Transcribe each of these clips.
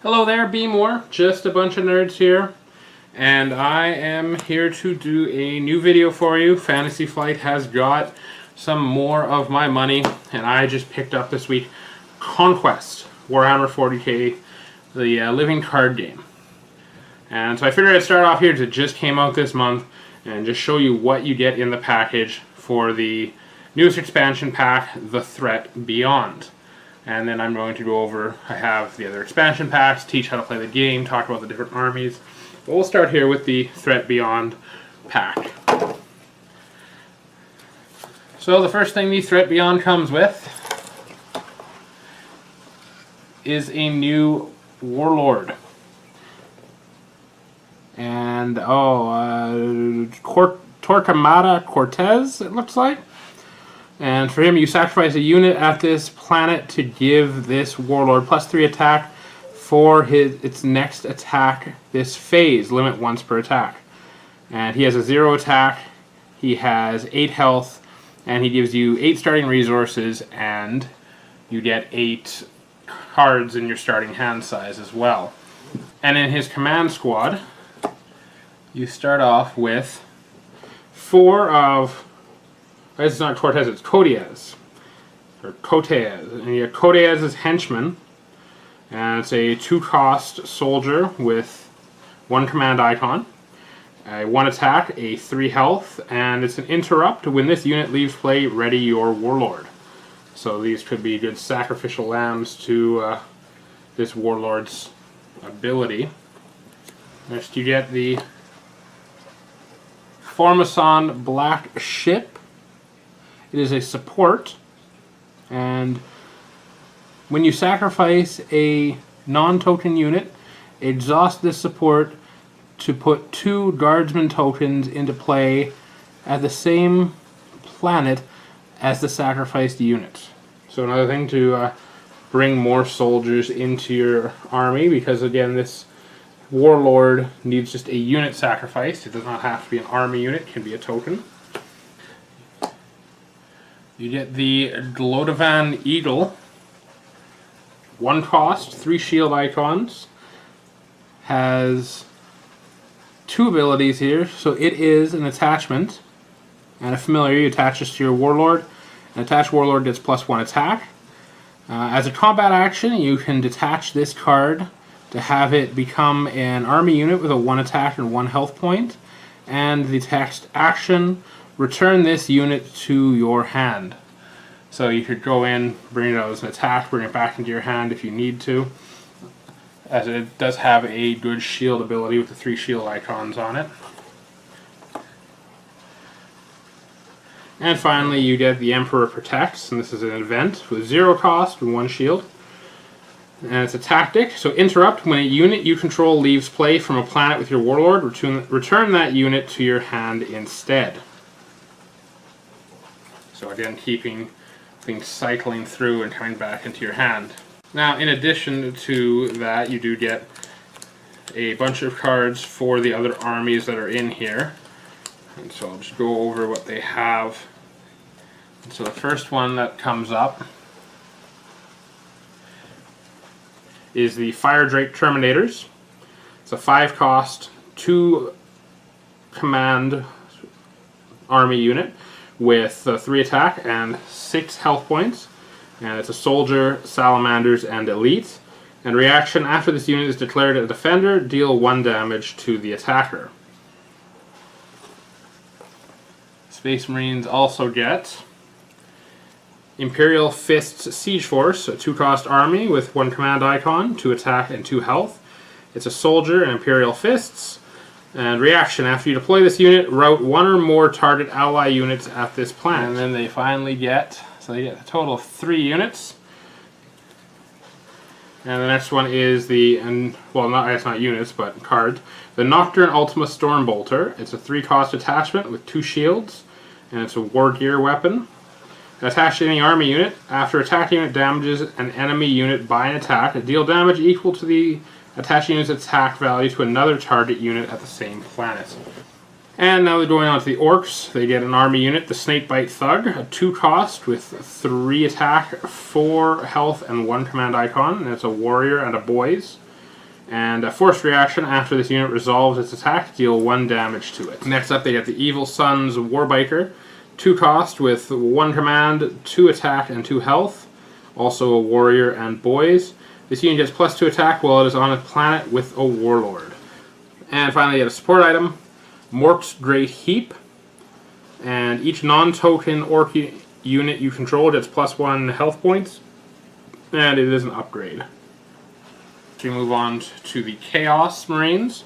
Hello there, Be More. Just a bunch of nerds here, and I am here to do a new video for you. Fantasy Flight has got some more of my money, and I just picked up this week Conquest, Warhammer 40k, the living card game. And so I figured I'd start off here, because it just came out this month, and just show you what you get in the package for the newest expansion pack, The Threat Beyond. And then I'm going to go over, I have the other expansion packs, teach how to play the game, talk about the different armies. But we'll start here with the Threat Beyond pack. So the first thing the Threat Beyond comes with is a new Warlord. And, Torquemada Cortez, it looks like. And for him, you sacrifice a unit at this planet to give this Warlord +3 attack for its next attack this phase, limit once per attack. And he has a 0 attack, he has 8 health, and he gives you 8 starting resources, and you get 8 cards in your starting hand size as well. And in his command squad, you start off with 4 of... It's not Cortez, it's Cotez. Or Cotez. And you have Cotez's henchman. And it's a 2-cost soldier with 1 command icon. A 1 attack, a 3 health, and it's an interrupt. When this unit leaves play, ready your Warlord. So these could be good sacrificial lambs to this Warlord's ability. Next you get the Formason Black Ship. It is a support, and when you sacrifice a non-token unit, exhaust this support to put 2 guardsman tokens into play at the same planet as the sacrificed unit. So another thing to bring more soldiers into your army, because again this Warlord needs just a unit sacrificed. It does not have to be an army unit, it can be a token. You get the Glodovan Eagle, 1 cost, 3 shield icons, has 2 abilities here. So it is an attachment and a familiar. You attach this to your Warlord. An attached Warlord gets +1 attack. As a combat action, you can detach this card to have it become an army unit with a 1 attack and 1 health point. And the text action, return this unit to your hand. So you could go in, bring it out as an attack, bring it back into your hand if you need to, as it does have a good shield ability with the 3 shield icons on it. And finally you get the Emperor Protects, and this is an event with 0 cost and 1 shield. And it's a tactic, so interrupt. When a unit you control leaves play from a planet with your Warlord, return that unit to your hand instead. So again, keeping things cycling through and coming back into your hand. Now, in addition to that, you do get a bunch of cards for the other armies that are in here. And so I'll just go over what they have. And so the first one that comes up is the Fire Drake Terminators. It's a 5-cost, 2 command army unit with 3 attack and 6 health points. And it's a soldier, salamanders, and elite. And reaction, after this unit is declared a defender, deal 1 damage to the attacker. Space Marines also get Imperial Fists Siege Force, a 2-cost army with 1 command icon, 2 attack, and 2 health. It's a soldier and Imperial Fists. And reaction, after you deploy this unit, route 1 or more target ally units at this planet. And then they finally get, so they get a total of 3 units. And the next one is the, it's not units, but cards. The Nocturne Ultima Stormbolter. It's a 3-cost attachment with 2 shields, and it's a war gear weapon. Attached to any army unit, after attacking unit damages an enemy unit by an attack, deal damage equal to the attached unit's attack value to another target unit at the same planet. And now they're going on to the Orcs. They get an army unit, the Snakebite Thug, a 2-cost with 3 attack, 4 health, and 1 command icon. And it's a warrior and a boys. And a forced reaction, after this unit resolves its attack, deal 1 damage to it. Next up, they get the Evil Sun's Warbiker. 2 cost with 1 command, 2 attack, and 2 health. Also a warrior and boys. This unit gets +2 attack while it is on a planet with a warlord. And finally, you get a support item, Mork's Great Heap. And each non-token orc unit you control gets +1 health points. And it is an upgrade. We move on to the Chaos Marines.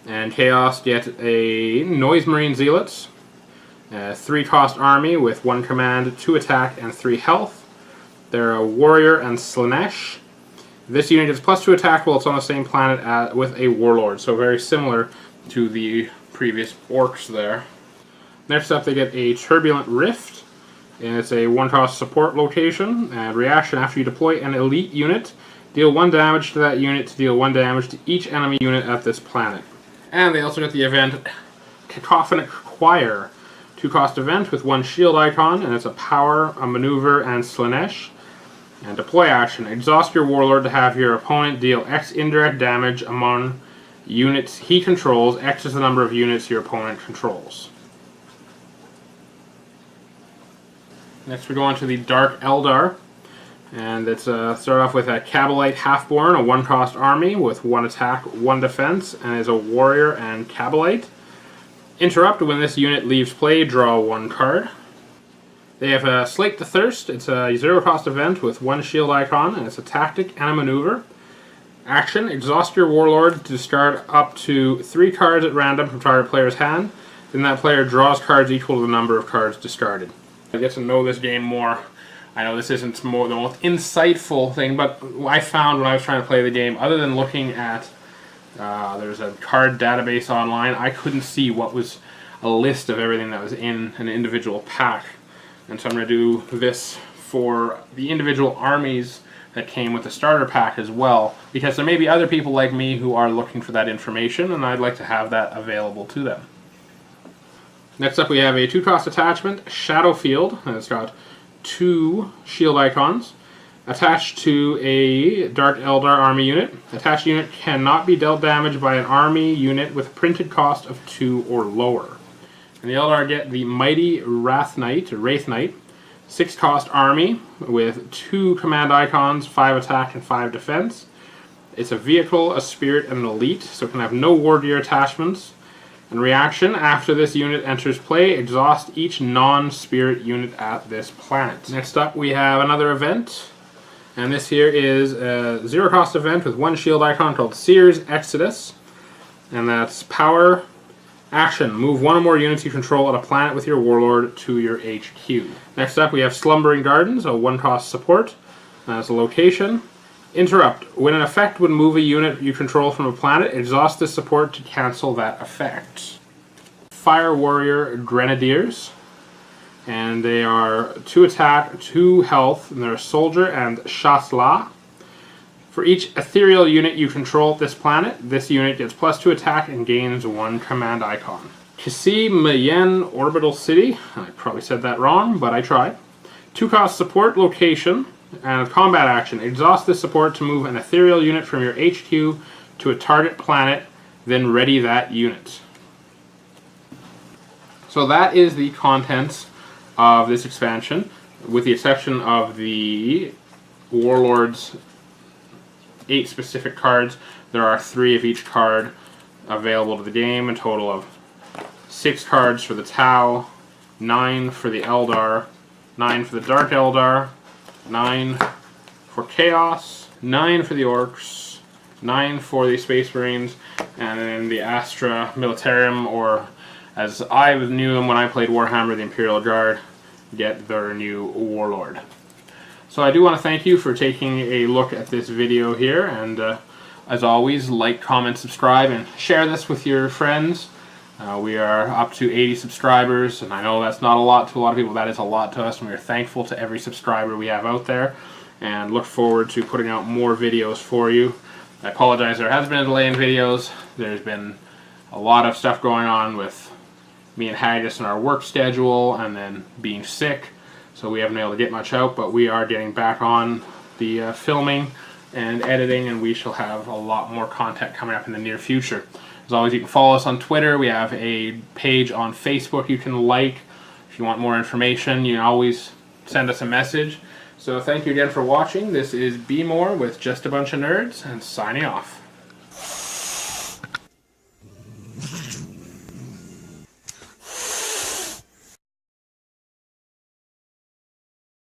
And Chaos get a Noise Marine Zealots. 3 cost army with 1 command, 2 attack, and 3 health. They're a warrior and Slanesh. This unit gets +2 attack while it's on the same planet with a warlord, so very similar to the previous orcs there. Next up, they get a Turbulent Rift, and it's a 1 cost support location. And reaction, after you deploy an elite unit, deal 1 damage to that unit to deal 1 damage to each enemy unit at this planet. And they also get the event Cacophonic Choir, 2 cost event with 1 shield icon, and it's a power, a maneuver, and Slanesh. And deploy action, exhaust your warlord to have your opponent deal X indirect damage among units he controls. X is the number of units your opponent controls. Next we go on to the Dark Eldar. And it's start off with a Cabalite Halfborn, a 1 cost army with 1 attack, 1 defense, and is a warrior and Cabalite. Interrupt, when this unit leaves play, draw 1 card. They have a Slake the Thirst. It's a 0 cost event with 1 shield icon, and it's a tactic and a maneuver. Action, exhaust your warlord to discard up to 3 cards at random from target player's hand. Then that player draws cards equal to the number of cards discarded. I get to know this game more. I know this isn't the most insightful thing, but I found when I was trying to play the game, other than looking at there's a card database online, I couldn't see what was a list of everything that was in an individual pack. And so I'm going to do this for the individual armies that came with the starter pack as well, because there may be other people like me who are looking for that information, and I'd like to have that available to them. Next up, we have a 2 cost attachment, Shadowfield, and it's got 2 shield icons attached to a Dark Eldar army unit. Attached unit cannot be dealt damage by an army unit with a printed cost of 2 or lower. And the Eldar get the Mighty Wraith Knight, 6 cost army with 2 command icons, 5 attack and 5 defense. It's a vehicle, a spirit, and an elite, so it can have no war gear attachments. And reaction, after this unit enters play, exhaust each non-spirit unit at this planet. Next up, we have another event. And this here is a 0 cost event with 1 shield icon called Seer's Exodus. And that's power. Action, move 1 or more units you control at a planet with your warlord to your HQ. Next up, we have Slumbering Gardens, a 1 cost support. That's a location. Interrupt, when an effect would move a unit you control from a planet, exhaust this support to cancel that effect. Fire Warrior Grenadiers. And they are 2 attack, 2 health, and they're a soldier and Shasla. For each ethereal unit you control at this planet, this unit gets +2 attack and gains 1 command icon. Kasi Mayen Orbital City, I probably said that wrong, but I tried. 2 cost support location and combat action. Exhaust this support to move an ethereal unit from your HQ to a target planet, then ready that unit. So that is the contents of this expansion, with the exception of the Warlord's 8 specific cards. There are 3 of each card available to the game, a total of 6 cards for the Tau, 9 for the Eldar, 9 for the Dark Eldar, 9 for Chaos, 9 for the Orcs, 9 for the Space Marines, and then the Astra Militarum, or as I knew them when I played Warhammer, the Imperial Guard, get their new Warlord. So I do want to thank you for taking a look at this video here, and as always, like, comment, subscribe, and share this with your friends. We are up to 80 subscribers, and I know that's not a lot to a lot of people. That is a lot to us, and we are thankful to every subscriber we have out there, and look forward to putting out more videos for you. I apologize, there has been a delay in videos. There's been a lot of stuff going on with me and Haggis and our work schedule, and then being sick. So we haven't been able to get much out, but we are getting back on the filming and editing, and we shall have a lot more content coming up in the near future. As always, you can follow us on Twitter. We have a page on Facebook you can like. If you want more information, you can always send us a message. So thank you again for watching. This is Be More with Just a Bunch of Nerds, and signing off.